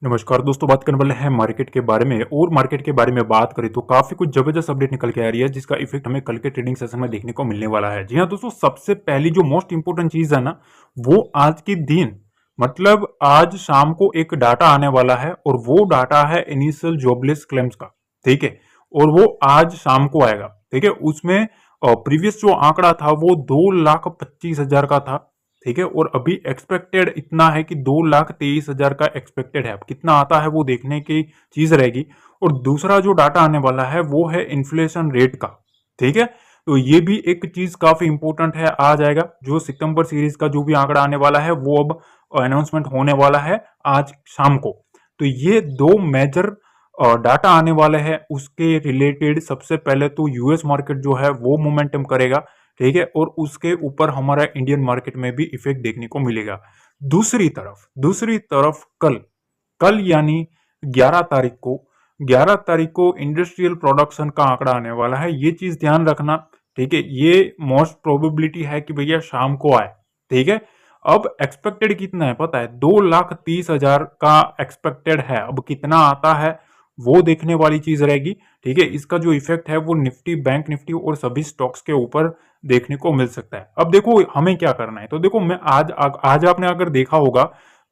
नमस्कार दोस्तों, बात करने वाले हैं मार्केट के बारे में। और मार्केट के बारे में बात करें तो काफी कुछ जबरदस्त अपडेट निकल के आ रही है, जिसका इफेक्ट हमें कल के ट्रेडिंग सेशन में देखने को मिलने वाला है। जी हाँ दोस्तों, सबसे पहली जो मोस्ट इंपोर्टेंट चीज है ना, वो आज के दिन मतलब आज शाम को एक डाटा आने वाला है, और वो डाटा है इनिशियल जॉबलेस क्लेम्स का। ठीक है, और वो आज शाम को आएगा। ठीक है, उसमें प्रीवियस जो आंकड़ा था वो 2,25,000 का था। ठीक है, और अभी एक्सपेक्टेड इतना है कि 2,23,000 का एक्सपेक्टेड है। अब कितना आता है वो देखने की चीज रहेगी। और दूसरा जो डाटा आने वाला है वो है इन्फ्लेशन रेट का। ठीक है, तो ये भी एक चीज काफी इंपॉर्टेंट है, आ जाएगा। जो सितंबर सीरीज का जो भी आंकड़ा आने वाला है वो अब अनाउंसमेंट होने वाला है आज शाम को। तो ये दो मेजर डाटा आने वाले हैं। उसके रिलेटेड सबसे पहले तो यूएस मार्केट जो है वो मोमेंटम करेगा। ठीक है, और उसके ऊपर हमारा इंडियन मार्केट में भी इफेक्ट देखने को मिलेगा। दूसरी तरफ कल कल यानी 11 तारीख को इंडस्ट्रियल प्रोडक्शन का आंकड़ा आने वाला है। ये चीज ध्यान रखना। ठीक है, ये मोस्ट प्रोबेबिलिटी है कि भैया शाम को आए। ठीक है, अब एक्सपेक्टेड कितना है पता है? 2,30,000 का एक्सपेक्टेड है। अब कितना आता है वो देखने वाली चीज रहेगी। ठीक है, इसका जो इफेक्ट है वो निफ्टी, बैंक निफ्टी और सभी स्टॉक्स के ऊपर देखने को मिल सकता है। अब देखो हमें क्या करना है। तो देखो, मैं आज आपने अगर देखा होगा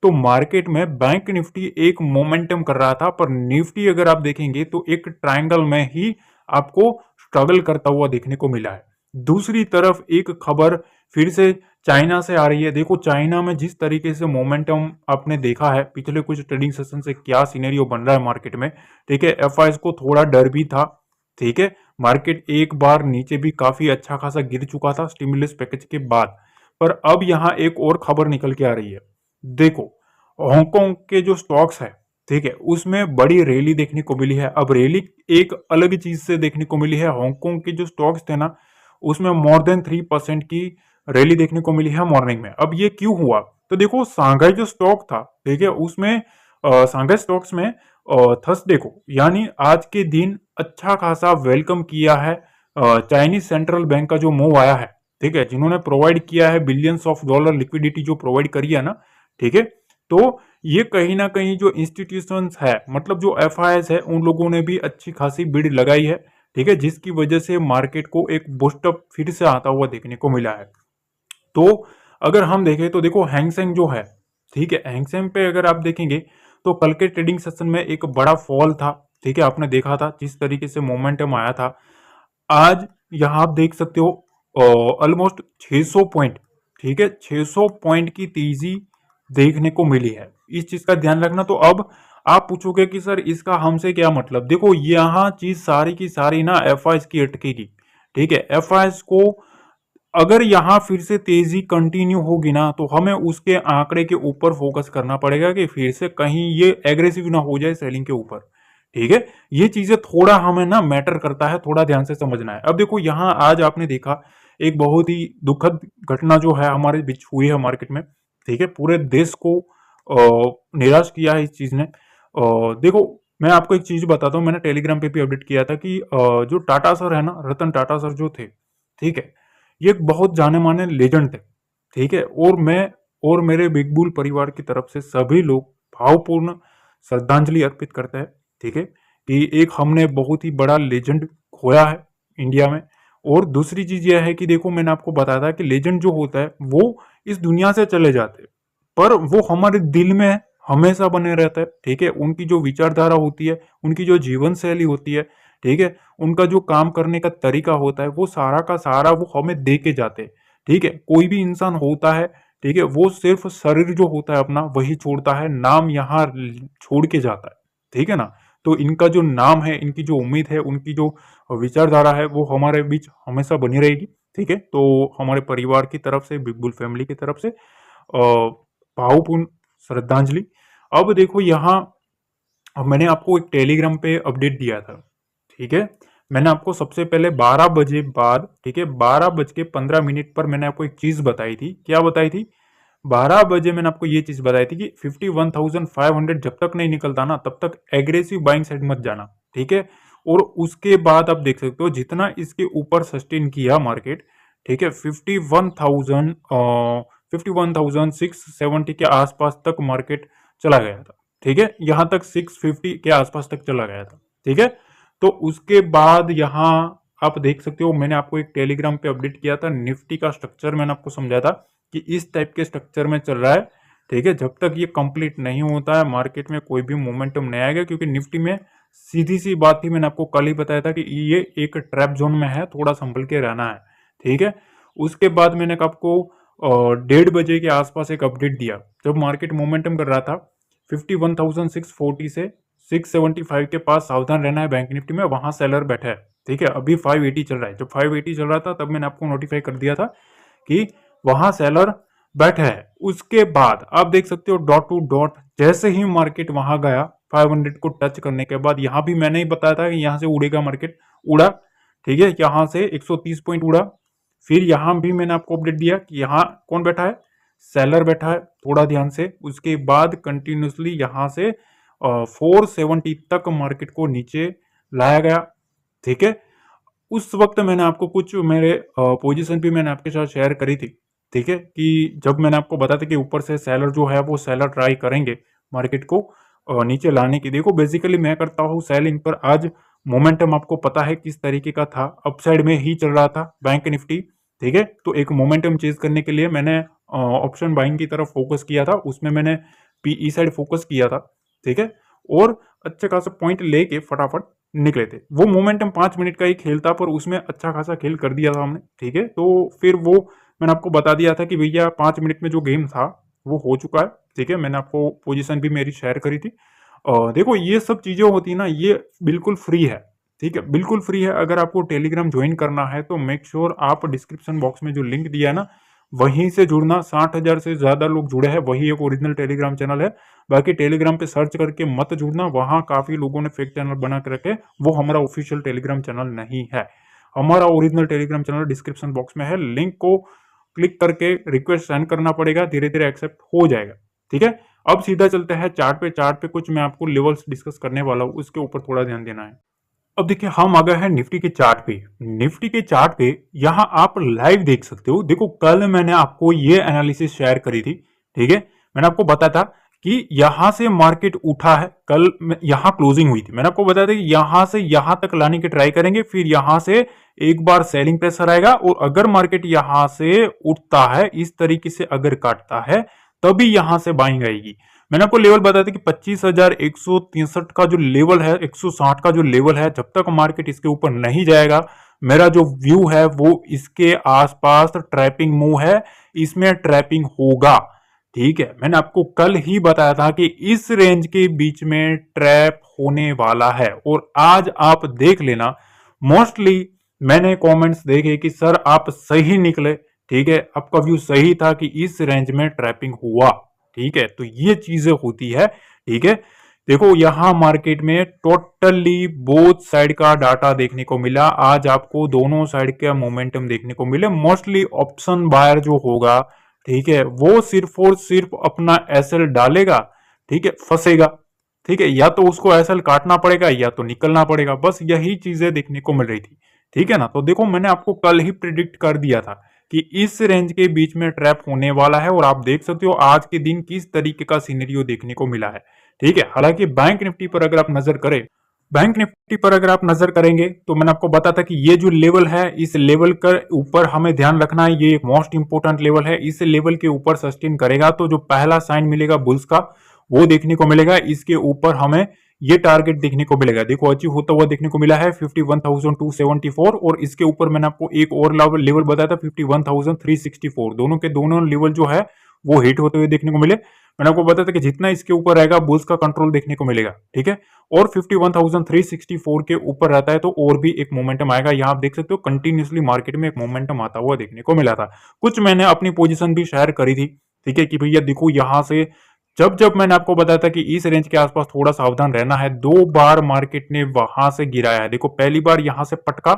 तो मार्केट में बैंक निफ्टी एक मोमेंटम कर रहा था, पर निफ्टी अगर आप देखेंगे तो एक ट्रायंगल में ही आपको स्ट्रगल करता हुआ देखने को मिला है। दूसरी तरफ एक खबर फिर से चाइना से आ रही है। देखो, चाइना में जिस तरीके से मोमेंटम आपने देखा है पिछले कुछ ट्रेडिंग सेशन से, क्या सिनेरियो बन रहा है मार्केट में। ठीक है, एफआईएस को थोड़ा डर भी था। ठीक है, मार्केट एक बार नीचे भी काफी अच्छा खासा गिर चुका था स्टिमुलस पैकेज के बाद। पर अब यहां एक और खबर निकल के आ रही है। देखो, हांगकांग के जो स्टॉक्स है, ठीक है, उसमें बड़ी रैली देखने को मिली है। अब रैली एक अलग चीज से देखने को मिली है। हांगकांग के जो स्टॉक्स थे ना, उसमें मोर देन 3% की रैली देखने को मिली है मॉर्निंग में। अब ये क्यों हुआ? तो देखो, सांघाई जो स्टॉक था, ठीक है, उसमें सांघाई स्टॉक्स में थर्सडे को यानी आज के दिन अच्छा खासा वेलकम किया है चाइनीज सेंट्रल बैंक का जो मूव आया है। ठीक है, जिन्होंने प्रोवाइड किया है बिलियंस ऑफ डॉलर लिक्विडिटी जो प्रोवाइड करी है ना। ठीक है, तो ये कहीं ना कहीं जो इंस्टीट्यूशंस है, मतलब जो एफआईएस है, उन लोगों ने भी अच्छी खासी बिड लगाई है। ठीक है, जिसकी वजह से मार्केट को एक बूस्टअप फिर से आता हुआ देखने को मिला है। तो अगर हम देखें तो देखो, हैंगसेंग जो है, ठीक है, हैंगसेंग पे अगर आप देखेंगे तो कल के ट्रेडिंग सेशन में एक बड़ा फॉल था। ठीक है, आपने देखा था जिस तरीके से मोमेंटम आया था। आज यहां आप देख सकते हो ऑलमोस्ट 600 पॉइंट, ठीक है, 600 पॉइंट की तेजी देखने को मिली है। इस चीज का ध्यान रखना। तो अब आप पूछोगे कि सर इसका हमसे क्या मतलब? देखो, यहाँ चीज सारी की सारी ना एफआईएस की अटकेगी। ठीक है, एफआईएस को अगर यहां फिर से तेजी कंटिन्यू होगी ना, तो हमें उसके आंकड़े के ऊपर फोकस करना पड़ेगा कि फिर से कहीं ये एग्रेसिव ना हो जाए सेलिंग के ऊपर। ठीक है, ये चीजें थोड़ा हमें ना मैटर करता है, थोड़ा ध्यान से समझना है। अब देखो, यहां आज आपने देखा एक बहुत ही दुखद घटना जो है हमारे बीच हुई है मार्केट में। ठीक है, पूरे देश को निराश किया है इस चीज ने। देखो, मैं आपको एक चीज बताता हूँ। मैंने टेलीग्राम पे भी अपडेट किया था कि जो टाटा सर है ना, रतन टाटा सर जो थे, ठीक है, ये एक बहुत जाने माने लेजेंड थे। ठीक है, और मैं और मेरे बिग बुल परिवार की तरफ से सभी लोग भावपूर्ण श्रद्धांजलि अर्पित करते हैं। ठीक है, कि एक हमने बहुत ही बड़ा लेजेंड खोया है इंडिया में। और दूसरी चीज यह है कि देखो, मैंने आपको बताया था कि लेजेंड जो होता है वो इस दुनिया से चले जाते हैं, पर वो हमारे दिल में हमेशा बने रहता है। ठीक है, उनकी जो विचारधारा होती है, उनकी जो जीवन शैली होती है, ठीक है, उनका जो काम करने का तरीका होता है, वो सारा का सारा वो हमें दे के जाते हैं। ठीक है, कोई भी इंसान होता है, ठीक है, वो सिर्फ शरीर जो होता है अपना वही छोड़ता है, नाम यहाँ छोड़ के जाता है। ठीक है ना? तो इनका जो नाम है, इनकी जो उम्मीद है, उनकी जो विचारधारा है, वो हमारे बीच हमेशा बनी रहेगी। ठीक है, तो हमारे परिवार की तरफ से, बिग बुल फैमिली की तरफ से भावपूर्ण श्रद्धांजलि। अब देखो, यहाँ मैंने आपको एक टेलीग्राम पे अपडेट दिया था। ठीक है, मैंने आपको सबसे पहले 12 बजे बाद, ठीक है, 12:15 पर मैंने आपको एक चीज बताई थी। क्या बताई थी? 12 बजे मैंने आपको ये चीज बताई थी कि 51,500 जब तक नहीं निकलता ना, तब तक एग्रेसिव बाइंग साइड मत जाना। ठीक है, और उसके बाद आप देख सकते हो जितना इसके ऊपर सस्टेन किया मार्केट, ठीक है, 51,670 के आसपास तक मार्केट चला गया था। ठीक है, यहां तक 650 के आसपास तक चला गया था। ठीक है, तो उसके बाद यहां आप देख सकते हो, मैंने आपको एक टेलीग्राम पे अपडेट किया था, निफ्टी का स्ट्रक्चर मैंने आपको समझाया था कि इस टाइप के स्ट्रक्चर में चल रहा है। ठीक है, जब तक ये कंप्लीट नहीं होता है मार्केट में कोई भी मोमेंटम नहीं आएगा, क्योंकि निफ्टी में सीधी सी बात थी, मैंने आपको कल ही बताया था कि ये एक ट्रैप जोन में है, थोड़ा संभल के रहना है। ठीक है, उसके बाद मैंने आपको 1:30 बजे के आसपास एक अपडेट दिया, जब मार्केट मोमेंटम कर रहा था 51,640 से 675 के पास सावधान रहना है बैंक निफ्टी में, वहां सेलर बैठा है। ठीक है, अभी 580 चल रहा है, जब 580 चल रहा था तब मैंने आपको नोटिफाई कर दिया था कि वहां सेलर बैठा है। उसके बाद आप देख सकते हो डॉट टू डॉट, जैसे ही मार्केट वहां गया 500 को टच करने के बाद, यहां भी मैंने ही बताया था कि यहां से उड़ेगा मार्केट, उड़ा। ठीक है, यहां से 130 पॉइंट उड़ा। फिर यहां भी मैंने आपको अपडेट दिया कि यहां कौन बैठा है, सेलर बैठा है, थोड़ा ध्यान से। उसके बाद कंटिन्यूसली यहां से 470 तक मार्केट को नीचे लाया गया। ठीक है, उस वक्त मैंने आपको कुछ मेरे पोजीशन भी मैंने आपके साथ शेयर करी थी। ठीक है, कि जब मैंने आपको बताया था कि ऊपर से सेलर जो है वो सेलर ट्राई करेंगे मार्केट को नीचे लाने की। देखो बेसिकली मैं करता हूँ सेलिंग, पर आज मोमेंटम आपको पता है किस तरीके का था, अपसाइड में ही चल रहा था बैंक निफ्टी। ठीक है, तो एक मोमेंटम चेज करने के लिए मैंने ऑप्शन बाइंग की तरफ फोकस किया था, उसमें मैंने पीई साइड फोकस किया था। ठीक है, और अच्छे खासा पॉइंट लेके फटाफट निकले थे। वो मोमेंटम 5 मिनट का ही खेल था, पर उसमें अच्छा खासा खेल कर दिया था हमने। ठीक है, तो फिर वो मैंने आपको बता दिया था कि भैया 5 मिनट में जो गेम था वो हो चुका है। ठीक है, मैंने आपको पोजीशन भी मेरी शेयर करी थी। देखो ये सब चीजें होती है ना, ये बिल्कुल फ्री है। ठीक है, बिल्कुल फ्री है। अगर आपको टेलीग्राम ज्वाइन करना है तो मेक श्योर आप डिस्क्रिप्शन बॉक्स में जो लिंक दिया है ना, वहीं से जुड़ना। 60,000 से ज्यादा लोग जुड़े हैं, वही एक ओरिजिनल टेलीग्राम चैनल है। बाकी टेलीग्राम पे सर्च करके मत जुड़ना, वहां काफी लोगों ने फेक चैनल बना के रखे, वो हमारा ऑफिशियल टेलीग्राम चैनल नहीं है। हमारा original Telegram channel description box में है, लिंक को क्लिक करके रिक्वेस्ट सेंड करना पड़ेगा, धीरे धीरे एक्सेप्ट हो जाएगा। ठीक है, अब सीधा चलते हैं चार्ट पे। चार्ट पे कुछ मैं आपको लेवल्स डिस्कस करने वाला हूँ, उसके ऊपर थोड़ा ध्यान देना है। अब देखिए हम आ गए हैं निफ्टी के चार्ट पे। निफ्टी के चार्ट पे यहां आप लाइव देख सकते हो। देखो कल मैंने आपको ये एनालिसिस शेयर करी थी। ठीक है, मैंने आपको बताया था कि यहां से मार्केट उठा है, कल यहां क्लोजिंग हुई थी, मैंने आपको बताया था कि यहां से यहां तक लाने की ट्राई करेंगे, फिर यहां से एक बार सेलिंग प्रेशर आएगा, और अगर मार्केट यहां से उठता है इस तरीके से, अगर काटता है तभी यहां से बाइंग आएगी। मैंने आपको लेवल बताया था कि 25,163 का जो लेवल है, 160 का जो लेवल है, जब तक मार्केट इसके ऊपर नहीं जाएगा, मेरा जो व्यू है वो इसके आसपास ट्रैपिंग मूव है, इसमें ट्रैपिंग होगा। ठीक है, मैंने आपको कल ही बताया था कि इस रेंज के बीच में ट्रैप होने वाला है, और आज आप देख लेना, मोस्टली मैंने कमेंट्स देखे कि सर आप सही निकले। ठीक है, आपका व्यू सही था कि इस रेंज में ट्रैपिंग हुआ। ठीक है, तो ये चीजें होती है। ठीक है, देखो यहां मार्केट में टोटली बोथ साइड का डाटा देखने को मिला, आज आपको दोनों साइड का मोमेंटम देखने को मिले। मोस्टली ऑप्शन बायर जो होगा, ठीक है, वो सिर्फ और सिर्फ अपना एसएल डालेगा, ठीक है, फंसेगा। ठीक है, या तो उसको एसएल काटना पड़ेगा या तो निकलना पड़ेगा, बस यही चीजें देखने को मिल रही थी। ठीक है ना, तो देखो मैंने आपको कल ही प्रिडिक्ट कर दिया था कि इस रेंज के बीच में ट्रैप होने वाला है, और आप देख सकते हो आज के दिन किस तरीके का सिनेरियो देखने को मिला है। ठीक है, हालांकि बैंक निफ्टी पर अगर आप नजर करें, बैंक निफ्टी पर अगर आप नजर करेंगे तो मैंने आपको बताया था कि ये जो लेवल है, इस लेवल के ऊपर हमें ध्यान रखना है, ये मोस्ट इंपोर्टेंट लेवल है। इस लेवल के ऊपर सस्टेन करेगा तो जो पहला साइन मिलेगा बुल्स का, वो देखने को मिलेगा। इसके ऊपर हमें ये टारगेट देखने को मिलेगा, देखो अचीव होता हुआ देखने को मिला है 51,274, और इसके ऊपर मैंने आपको एक और लेवल बताया था 51,364। दोनों के दोनों लेवल जो है वो हिट होते हुए देखने को मिले। मैंने आपको बताया था कि जितना इसके ऊपर रहेगा बुल्स का कंट्रोल देखने को मिलेगा। ठीक है, और 51,364 के ऊपर रहता है तो और भी एक मोमेंटम आएगा। यहां आप देख सकते हो कंटिन्यूसली मार्केट में एक मोमेंटम आता हुआ देखने को मिला था। कुछ मैंने अपनी पोजीशन भी शेयर करी थी। ठीक है, कि भैया देखो यहां से जब जब मैंने आपको बताया था कि इस रेंज के आसपास थोड़ा सावधान रहना है, 2 बार मार्केट ने वहां से गिराया है। देखो पहली बार यहां से पटका,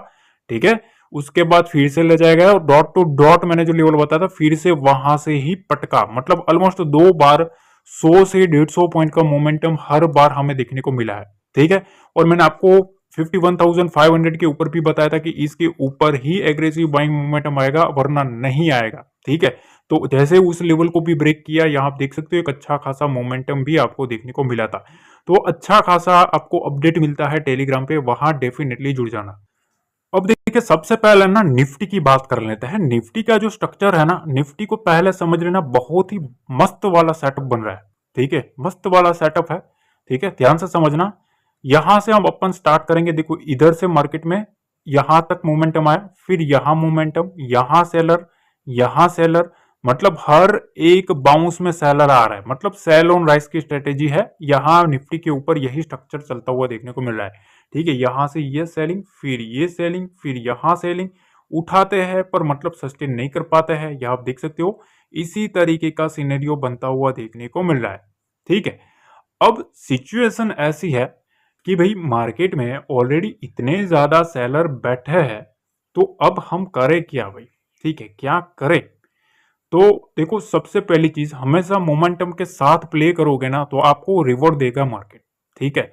ठीक है, उसके बाद फिर से ले जाएगा, और डॉट टू डॉट मैंने जो लेवल बताया था फिर से वहां से ही पटका, मतलब ऑलमोस्ट 2 बार 100 से 150 पॉइंट का मोमेंटम हर बार हमें देखने को मिला है। ठीक है, और मैंने आपको 51,500 के ऊपर भी बताया था कि इसके ऊपर ही एग्रेसिव बाइंग मोमेंटम आएगा, वरना नहीं आएगा। ठीक है, तो जैसे उस लेवल को भी ब्रेक किया, यहाँ आप देख सकते हो एक अच्छा खासा मोमेंटम भी आपको देखने को मिला था। तो अच्छा खासा आपको अपडेट मिलता है टेलीग्राम पे, वहां डेफिनेटली जुड़ जाना। अब देखिए सबसे पहले ना निफ्टी की बात कर लेते हैं। निफ्टी का जो स्ट्रक्चर है ना, निफ्टी को पहले समझ लेना, बहुत ही मस्त वाला सेटअप बन रहा है। ठीक है, मस्त वाला सेटअप है। ठीक है, ध्यान से समझना। यहां से हम अपन स्टार्ट करेंगे। देखो इधर से मार्केट में यहां तक मोमेंटम आया, फिर यहां मोमेंटम, यहां सेलर, मतलब हर एक बाउंस में सेलर आ रहा है, मतलब सेल ऑन राइज की स्ट्रेटेजी है। यहां निफ्टी के ऊपर यही स्ट्रक्चर चलता हुआ देखने को मिल रहा है। ठीक है, यहां से ये सेलिंग, फिर ये सेलिंग, फिर यहां सेलिंग, उठाते हैं पर मतलब सस्टेन नहीं कर पाते हैं। यह आप देख सकते हो, इसी तरीके का सिनेरियो बनता हुआ देखने को मिल रहा है। ठीक है, अब सिचुएशन ऐसी है कि भाई मार्केट में ऑलरेडी इतने ज्यादा सेलर बैठे हैं, तो अब हम करें क्या भाई? ठीक है, क्या करें? तो देखो सबसे पहली चीज, हमेशा मोमेंटम के साथ प्ले करोगे ना तो आपको रिवॉर्ड देगा मार्केट। ठीक है,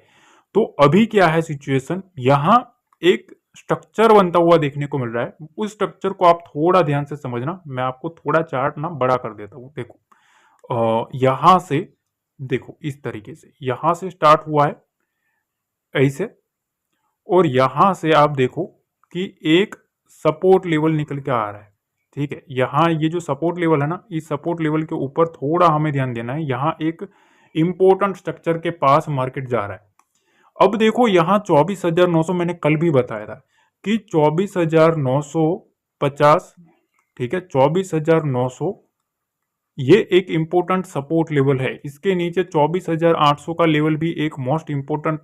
तो अभी क्या है सिचुएशन, यहां एक स्ट्रक्चर बनता हुआ देखने को मिल रहा है। उस स्ट्रक्चर को आप थोड़ा ध्यान से समझना। मैं आपको थोड़ा चार्ट ना बड़ा कर देता हूं। देखो यहां से देखो, इस तरीके से यहां से स्टार्ट हुआ है ऐसे, और यहां से आप देखो कि एक सपोर्ट लेवल निकल के आ रहा है। ठीक है, यहाँ ये जो सपोर्ट लेवल है ना, इस सपोर्ट लेवल के ऊपर थोड़ा हमें ध्यान देना है। यहाँ एक इंपॉर्टेंट स्ट्रक्चर के पास मार्केट जा रहा है। अब देखो यहाँ 24,900 मैंने कल भी बताया था कि 24,950, ठीक है, 24,900 ये एक इंपॉर्टेंट सपोर्ट लेवल है। इसके नीचे 24,800 का लेवल भी एक मोस्ट इंपॉर्टेंट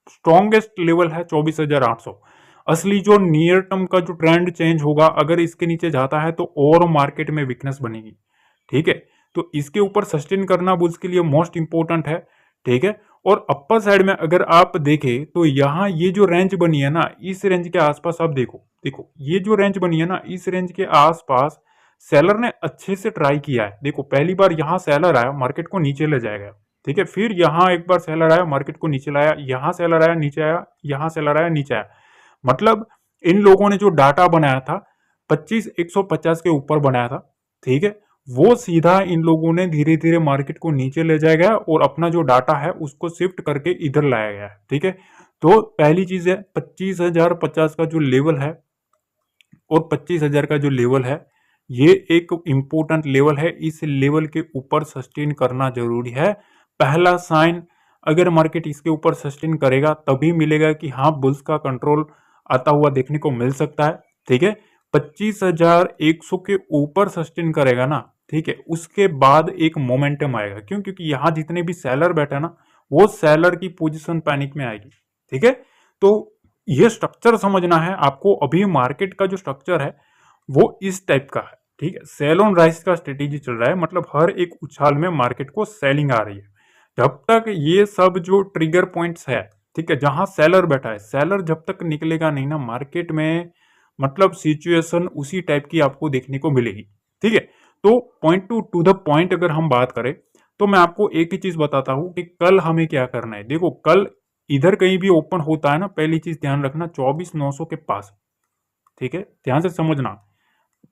स्ट्रॉन्गेस्ट लेवल है। 24,800 असली जो नियर टर्म का जो ट्रेंड चेंज होगा, अगर इसके नीचे जाता है तो और मार्केट में वीकनेस बनेगी। ठीक है, तो इसके ऊपर सस्टेन करना बुल्स के लिए मोस्ट इंपॉर्टेंट है। ठीक है, और अपर साइड में अगर आप देखें तो यहाँ ये जो रेंज बनी है ना, इस रेंज के आसपास आप देखो, देखो ये जो रेंज बनी है ना, इस रेंज के आसपास सेलर ने अच्छे से ट्राई किया है। देखो पहली बार यहाँ सेलर आया, मार्केट को नीचे ले जाएगा। ठीक है, फिर यहाँ एक बार सेलर आया, मार्केट को नीचे लाया, यहाँ सेलर आया, नीचे आया, यहाँ सेलर आया, नीचे आया। मतलब इन लोगों ने जो डाटा बनाया था 25,150 के ऊपर बनाया था। ठीक है, वो सीधा इन लोगों ने धीरे धीरे मार्केट को नीचे ले जाया गया और अपना जो डाटा है उसको शिफ्ट करके इधर लाया गया है। ठीक है, तो पहली चीज है 25,050 का जो लेवल है और 25,000 का जो लेवल है, ये एक इंपॉर्टेंट लेवल है। इस लेवल के ऊपर सस्टेन करना जरूरी है। पहला साइन, अगर मार्केट इसके ऊपर सस्टेन करेगा तभी मिलेगा कि हाँ बुल्स का कंट्रोल आता हुआ देखने को मिल सकता है। ठीक है, 25,100 के ऊपर सस्टेन करेगा ना, ठीक है, उसके बाद एक मोमेंटम आएगा। क्यों? क्योंकि यहां जितने भी सेलर बैठे ना, वो सेलर की पोजीशन पैनिक में आएगी। ठीक है, तो ये स्ट्रक्चर समझना है आपको। अभी मार्केट का जो स्ट्रक्चर है वो इस टाइप का है। ठीक है, सेल ऑन राइज का स्ट्रेटेजी चल रहा है, मतलब हर एक उछाल में मार्केट को सेलिंग आ रही है। जब तक ये सब जो ट्रिगर पॉइंट्स है, ठीक है, जहां सेलर बैठा है, सेलर जब तक निकलेगा नहीं ना मार्केट में, मतलब सिचुएशन उसी टाइप की आपको देखने को मिलेगी। ठीक है, तो पॉइंट टू द पॉइंट अगर हम बात करें तो मैं आपको एक ही चीज बताता हूं कि कल हमें क्या करना है। देखो कल इधर कहीं भी ओपन होता है ना, पहली चीज ध्यान रखना 24,900 के पास। ठीक है, ध्यान से समझना।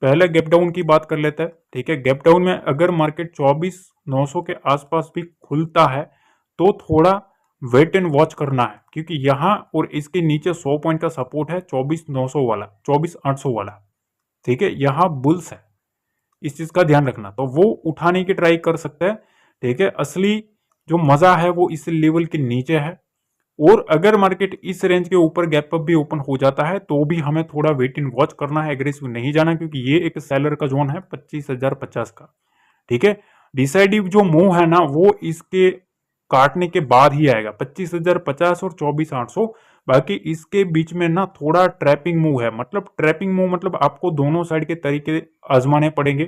पहले गैप डाउन की बात कर लेते हैं। ठीक है, गैप डाउन में अगर मार्केट 24,900 के आसपास भी खुलता है तो थोड़ा वेट एंड वॉच करना है, क्योंकि यहां और इसके नीचे 100 पॉइंट का सपोर्ट है 24,900 वाला, 24,800 वाला। ठीक है, यहां बुल्स है, इस चीज का ध्यान रखना। तो वो उठाने की ट्राई कर सकते हैं। ठीक है, असली जो मजा है वो इस लेवल के नीचे है। और अगर मार्केट इस रेंज के ऊपर गैप अप भी ओपन हो जाता है तो भी हमें थोड़ा वेट इन वॉच करना है, एग्रेसिव नहीं जाना, क्योंकि ये एक सेलर का जोन है 25,050 का। ठीक है, डिसाइडिव जो मूव है ना वो इसके काटने के बाद ही आएगा, 25,050 और 24,800। बाकी इसके बीच में ना थोड़ा ट्रैपिंग मूव है। मतलब ट्रैपिंग मूव मतलब आपको दोनों साइड के तरीके आजमाने पड़ेंगे।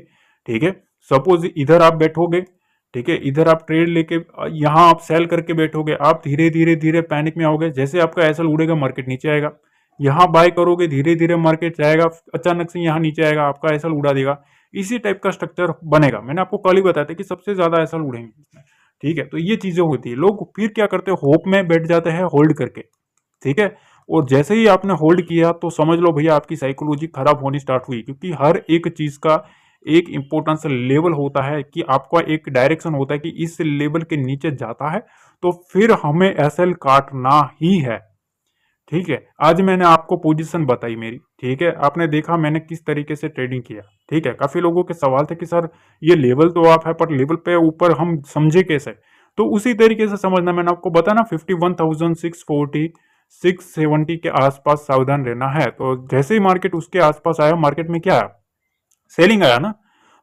ठीक है, सपोज इधर आप बैठोगे, ठीक है, इधर आप ट्रेड लेके यहाँ आप सेल करके बैठोगे, आप धीरे धीरे धीरे पैनिक में आओगे। जैसे आपका एसएल उड़ेगा मार्केट नीचे आएगा। यहाँ बाय करोगे, धीरे धीरे मार्केट जाएगा, अचानक से यहाँ नीचे आएगा, आपका एसएल उड़ा देगा। इसी टाइप का स्ट्रक्चर बनेगा। मैंने आपको कल ही बताया था कि सबसे ज्यादा एसएल उड़ेंगे। ठीक है, तो ये चीजें होती है। लोग फिर क्या करते हैं, होप में बैठ जाते हैं होल्ड करके। ठीक है, और जैसे ही आपने होल्ड किया तो समझ लो भैया आपकी साइकोलॉजी खराब होनी स्टार्ट हुई, क्योंकि हर एक चीज का एक इंपॉर्टेंस लेवल होता है कि आपका एक डायरेक्शन होता है कि इस लेवल के नीचे जाता है तो फिर हमें एसएल काटना ही है। ठीक है, आज मैंने आपको पोजीशन बताई मेरी, ठीक है, आपने देखा मैंने किस तरीके से ट्रेडिंग किया। ठीक है, काफी लोगों के सवाल थे कि सर ये लेवल तो आप है पर लेवल पे ऊपर हम समझे कैसे, तो उसी तरीके से समझना। मैंने आपको बताया ना 51,640 670 के आसपास सावधान रहना है। तो जैसे ही मार्केट उसके आसपास आया, मार्केट में क्या आया, सेलिंग आया ना,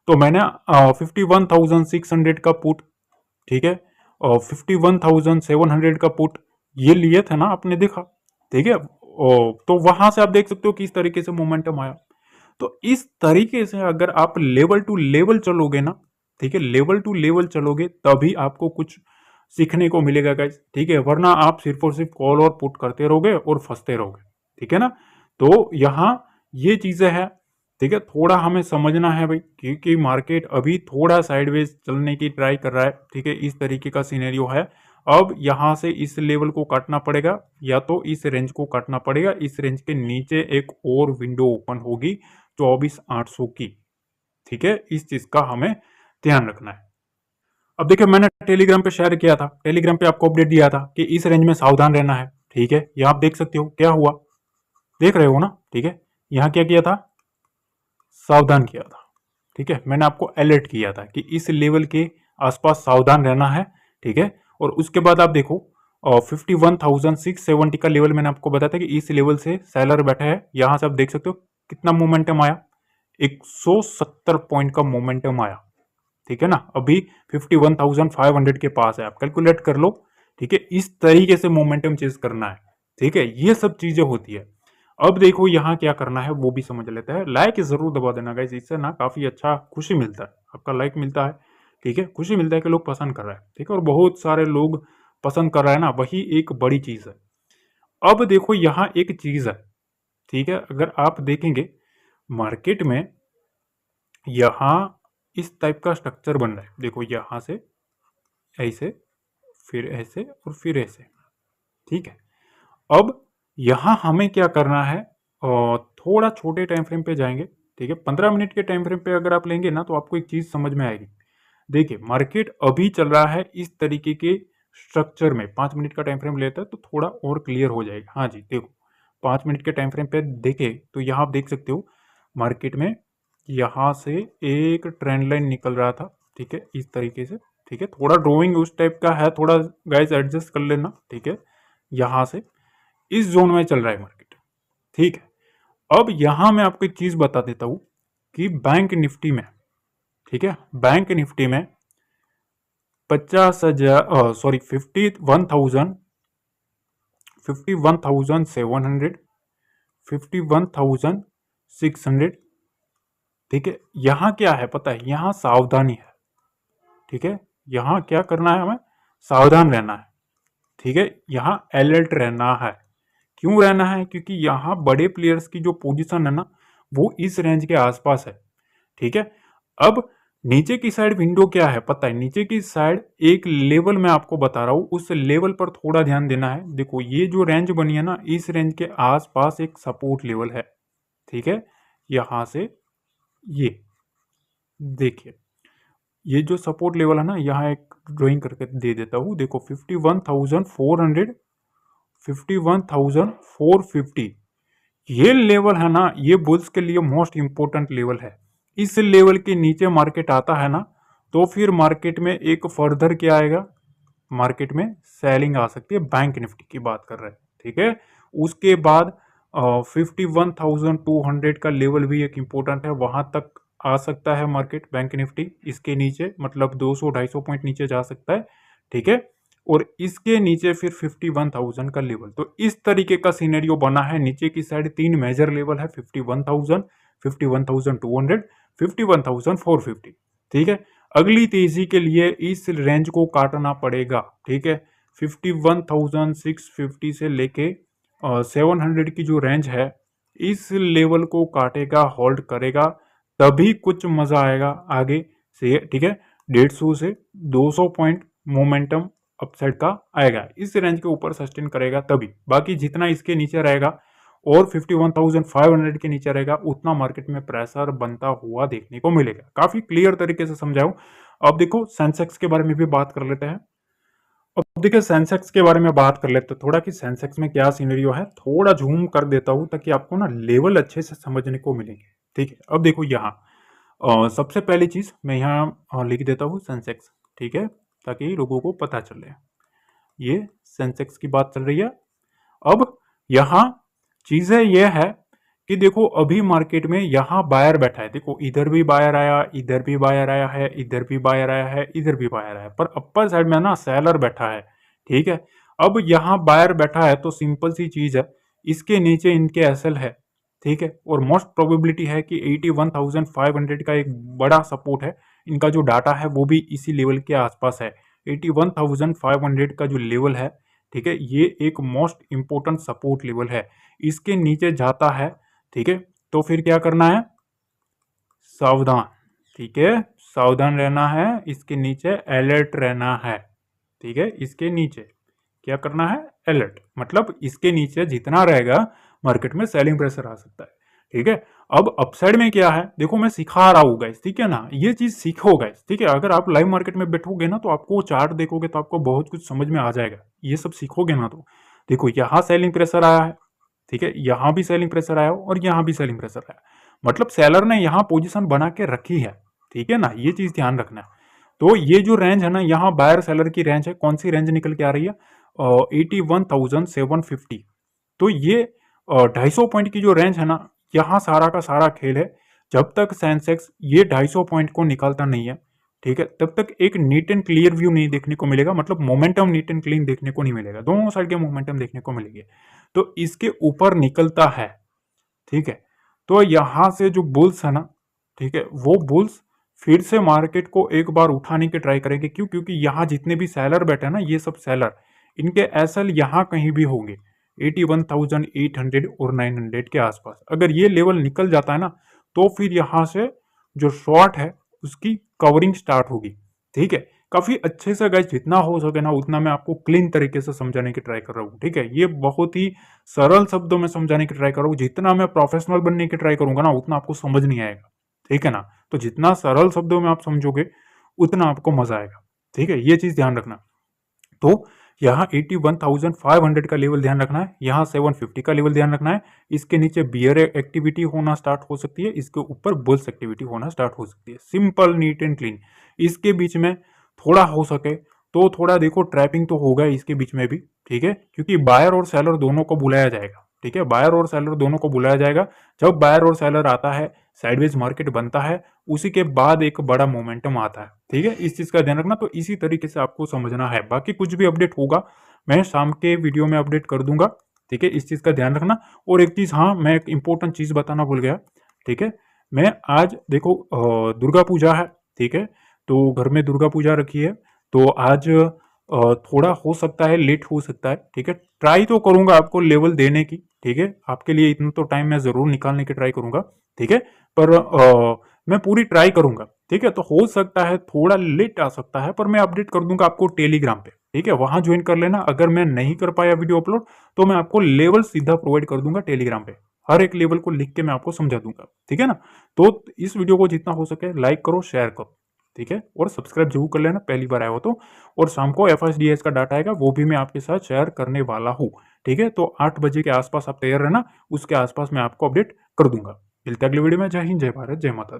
तो मैंने 51,600 का पुट, ठीक है, और 51,700 का पुट ये लिए थे ना, आपने देखा। ठीक है, तो वहां से आप देख सकते हो किस तरीके से मोमेंटम आया। तो इस तरीके से अगर आप लेवल टू लेवल चलोगे ना, ठीक है, लेवल टू लेवल चलोगे तभी आपको कुछ सीखने को मिलेगा गाइस। ठीक है, वरना आप सिर्फ और सिर्फ कॉल और पुट करते रहोगे और फंसते रहोगे। ठीक है ना, तो यहाँ ये चीजें हैं। ठीक है, थोड़ा हमें समझना है भाई, क्योंकि मार्केट अभी थोड़ा साइडवेज चलने की ट्राई कर रहा है। ठीक है, इस तरीके का सिनेरियो है। अब यहां से इस लेवल को काटना पड़ेगा या तो इस रेंज को काटना पड़ेगा। इस रेंज के नीचे एक और विंडो ओपन होगी 24,800 की। ठीक है, इस चीज का हमें ध्यान रखना है। अब देखिए, मैंने टेलीग्राम पे शेयर किया था, टेलीग्राम पे आपको अपडेट दिया था कि इस रेंज में सावधान रहना है। ठीक है, ये आप देख सकते हो क्या हुआ, देख रहे हो ना। ठीक है, यहां क्या किया था, सावधान किया था। ठीक है, मैंने आपको अलर्ट किया था कि इस लेवल के आसपास सावधान रहना है। ठीक है, और उसके बाद आप देखो 51,670 का लेवल मैंने आपको बताया था कि इस लेवल से सेलर बैठा है। यहां से आप देख सकते हो कितना मोमेंटम आया, 170 पॉइंट का मोमेंटम आया। ठीक है ना, अभी 51,500 के पास है, आप कैलकुलेट कर लो। ठीक है, इस तरीके से मोमेंटम चेज करना है। ठीक है, ये सब चीजें होती है। अब देखो यहाँ क्या करना है वो भी समझ लेते हैं। लाइक जरूर दबा देना गाइस, इससे ना काफी अच्छा खुशी मिलता है, आपका लाइक मिलता है। ठीक है, खुशी मिलता है कि लोग पसंद कर रहे हैं। ठीक है, और बहुत सारे लोग पसंद कर रहे हैं ना, वही एक बड़ी चीज है। अब देखो यहाँ एक चीज है। ठीक है, अगर आप देखेंगे मार्केट में यहाँ इस टाइप का स्ट्रक्चर बन रहा है। देखो यहाँ से ऐसे, फिर ऐसे और फिर ऐसे। ठीक है, अब यहाँ हमें क्या करना है, थोड़ा छोटे टाइम फ्रेम पे जाएंगे। ठीक है, 15 मिनट के टाइम फ्रेम पे अगर आप लेंगे ना तो आपको एक चीज समझ में आएगी। देखिए, मार्केट अभी चल रहा है इस तरीके के स्ट्रक्चर में। 5 मिनट का टाइम फ्रेम लेता है तो थोड़ा और क्लियर हो जाएगा। हाँ जी, देखो 5 मिनट के टाइम फ्रेम पे देखे तो यहाँ आप देख सकते हो मार्केट में यहाँ से एक ट्रेंड लाइन निकल रहा था। ठीक है, इस तरीके से। ठीक है, थोड़ा ड्राइंग उस टाइप का है, थोड़ा गाइस एडजस्ट कर लेना। ठीक है, यहाँ से इस जोन में चल रहा है मार्केट। ठीक है, अब यहां मैं आपको एक चीज बता देता हूं कि बैंक निफ्टी में, ठीक है, बैंक निफ्टी में 50,000 सॉरी 51,000 51,700 51,600। ठीक है, यहां क्या है पता है, यहां सावधानी है। ठीक है, यहां क्या करना है, हमें सावधान रहना है। ठीक है, यहां अलर्ट रहना है। क्यों रहना है, क्योंकि यहाँ बड़े प्लेयर्स की जो पोजीशन है ना वो इस रेंज के आसपास है। ठीक है, अब नीचे की साइड विंडो क्या है पता है, नीचे की साइड एक लेवल मैं आपको बता रहा हूं, उस लेवल पर थोड़ा ध्यान देना है। देखो ये जो रेंज बनी है ना, इस रेंज के आसपास एक सपोर्ट लेवल है। ठीक है, यहां से ये देखिए, ये जो सपोर्ट लेवल है ना, यहाँ एक ड्राइंग करके दे देता हूँ। देखो 51,400 51,450 ये लेवल है ना, ये बुल्स के लिए मोस्ट इंपोर्टेंट लेवल है। इस लेवल के नीचे मार्केट आता है ना तो फिर मार्केट में एक फर्दर क्या आएगा, मार्केट में सेलिंग आ सकती है। बैंक निफ्टी की बात कर रहे हैं। ठीक है, उसके बाद 51,200 का लेवल भी एक इम्पोर्टेंट है, वहां तक आ सकता है मार्केट बैंक निफ्टी। इसके नीचे मतलब 200-250 पॉइंट नीचे जा सकता है। ठीक है, और इसके नीचे फिर 51,000 का लेवल। तो इस तरीके का सिनेरियो बना है। नीचे की साइड तीन मेजर लेवल है, 51,000 51,200 51,450। ठीक है, अगली तेजी के लिए इस रेंज को काटना पड़ेगा। ठीक है, 51,650 से लेके 700 की जो रेंज है, इस लेवल को काटेगा, होल्ड करेगा, तभी कुछ मजा आएगा आगे से। ठीक है, 150 से 200 पॉइंट मोमेंटम अपसाइड का आएगा, इस रेंज के ऊपर सस्टेन करेगा तभी। बाकी जितना इसके नीचे रहेगा और 51,500 के नीचे रहेगा, उतना मार्केट में प्रेशर बनता हुआ देखने को मिलेगा। काफी क्लियर तरीके से समझाऊं। अब देखो सेंसेक्स के बारे में भी बात कर लेते हैं। अब देखिए सेंसेक्स के बारे में बात कर लेते हैं थोड़ा कि सेंसेक्स में क्या सिनेरियो है। थोड़ा जूम कर देता हूं ताकि आपको ना लेवल अच्छे से समझने को मिलेंगे। ठीक है, अब देखो यहाँ सबसे पहली चीज मैं यहाँ लिख देता हूँ सेंसेक्स। ठीक है, ताकि लोगों को पता चले ये सेंसेक्स की बात चल रही है। अब यहाँ चीजें यह है कि देखो अभी मार्केट में यहाँ बायर बैठा है। देखो इधर भी बायर आया, इधर भी बायर आया है, इधर भी बायर आया है, इधर भी बायर आया है, पर अपर साइड में ना सेलर बैठा है। ठीक है, अब यहाँ बायर बैठा है तो सिंपल सी चीज है, इसके नीचे इनके एसएल है। ठीक है, और मोस्ट प्रोबेबिलिटी है कि 81,500 का एक बड़ा सपोर्ट है। इनका जो डाटा है वो भी इसी लेवल के आसपास है। 81,500 का जो लेवल है, ठीक है, ये एक मोस्ट इंपोर्टेंट सपोर्ट लेवल है। इसके नीचे जाता है, ठीक है, तो फिर क्या करना है, सावधान। ठीक है, सावधान रहना है, इसके नीचे अलर्ट रहना है। ठीक है, इसके नीचे क्या करना है, अलर्ट, मतलब इसके नीचे जितना रहेगा मार्केट में सेलिंग प्रेशर आ सकता है। ठीक है, अब अपसाइड में क्या है, देखो मैं सिखा रहा हूँ गाइस, ठीक है ना, ये चीज सीखो गाइस। ठीक है, अगर आप लाइव मार्केट में बैठोगे ना तो आपको चार्ट देखोगे तो आपको बहुत कुछ समझ में आ जाएगा। ये सब सीखोगे ना तो देखो यहाँ सेलिंग प्रेशर आया है, ठीक है, यहाँ भी सेलिंग प्रेशर आया और यहाँ भी सेलिंग प्रेशर आया, मतलब सेलर ने यहाँ पोजीशन बना के रखी है। ठीक है ना, ये चीज ध्यान रखना है। तो ये जो रेंज है ना, यहाँ बायर सेलर की रेंज है, कौन सी रेंज निकल के आ रही है, 81,750। तो ये 250 पॉइंट की जो रेंज है ना, यहाँ सारा का सारा खेल है। जब तक सेंसेक्स ये 250 पॉइंट को निकालता नहीं है, ठीक है, तब तक एक नीट एंड क्लियर व्यू नहीं देखने को मिलेगा, मतलब मोमेंटम नीट एंड क्लीन देखने को नहीं मिलेगा, दोनों साइड के मोमेंटम देखने को मिलेंगे। तो इसके ऊपर निकलता है, ठीक है, तो यहां से जो बुल्स है ना, ठीक है, वो बुल्स फिर से मार्केट को एक बार उठाने की ट्राई करेंगे। क्यों, क्योंकि यहाँ जितने भी सेलर बैठे हैं ना, ये सब सेलर, इनके एसएल यहाँ कहीं भी होंगे 81,800 और 900 के आसपास। अगर ये लेवल निकल जाता है ना, तो फिर यहाँ से जो शॉर्ट है उसकी कवरिंग स्टार्ट होगी। ठीक है, काफी अच्छे से गाइस, जितना हो सके ना उतना मैं आपको क्लीन तरीके से समझाने की ट्राई कर रहा हूँ। ठीक है, ये बहुत ही सरल शब्दों में समझाने की ट्राई कर रहा हूँ। जितना मैं प्रोफेशनल बनने की ट्राई करूंगा ना, उतना आपको समझ नहीं आएगा। ठीक है ना, तो जितना सरल शब्दों में आप समझोगे उतना आपको मजा आएगा। ठीक है, ये चीज ध्यान रखना। तो यहाँ 81,500 का लेवल ध्यान रखना है, यहाँ 750 का लेवल ध्यान रखना है। इसके नीचे बियर एक्टिविटी होना स्टार्ट हो सकती है, इसके ऊपर बुल्स एक्टिविटी होना स्टार्ट हो सकती है। Simple, neat and clean. इसके बीच में थोड़ा हो सके तो थोड़ा देखो ट्रैपिंग तो होगा इसके बीच में भी। ठीक है, क्योंकि बायर और सेलर दोनों को बुलाया जाएगा। ठीक है, बायर और सेलर दोनों को बुलाया जाएगा। जब बायर और सेलर आता है, साइडवेज मार्केट बनता है, उसी के बाद एक बड़ा मोमेंटम आता है। ठीक है, इस चीज का ध्यान रखना। तो इसी तरीके से आपको समझना है। बाकी कुछ भी अपडेट होगा मैं शाम के वीडियो में अपडेट कर दूंगा। ठीक है, इस चीज का ध्यान रखना। और एक चीज, हाँ, मैं एक इंपॉर्टेंट चीज बताना भूल गया। ठीक है, मैं आज देखो दुर्गा पूजा है। ठीक है, तो घर में दुर्गा पूजा रखी है, तो आज थोड़ा हो सकता है लेट हो सकता है। ठीक है, ट्राई तो करूंगा आपको लेवल देने की। ठीक है, आपके लिए इतना तो टाइम मैं जरूर निकालने की ट्राई करूंगा। ठीक है, पर मैं पूरी ट्राई करूंगा। ठीक है, तो हो सकता है थोड़ा लेट आ सकता है, पर मैं अपडेट कर दूंगा आपको टेलीग्राम पे। ठीक है, वहां ज्वाइन कर लेना। अगर मैं नहीं कर पाया वीडियो अपलोड, तो मैं आपको लेवल सीधा प्रोवाइड कर दूंगा टेलीग्राम पे। हर एक लेवल को लिख के मैं आपको समझा दूंगा। ठीक है ना, तो इस वीडियो को जितना हो सके लाइक करो, शेयर करो। ठीक है, और सब्सक्राइब जरूर कर लेना पहली बार आया हो तो। और शाम को एफएसडीएस का डाटा आएगा, वो भी मैं आपके साथ शेयर करने वाला हूँ। ठीक है, तो 8 बजे के आसपास आप तैयार रहना, उसके आसपास मैं आपको अपडेट कर दूंगा। मिलते अगले वीडियो में। जय हिंद, जय भारत, जय माता दी।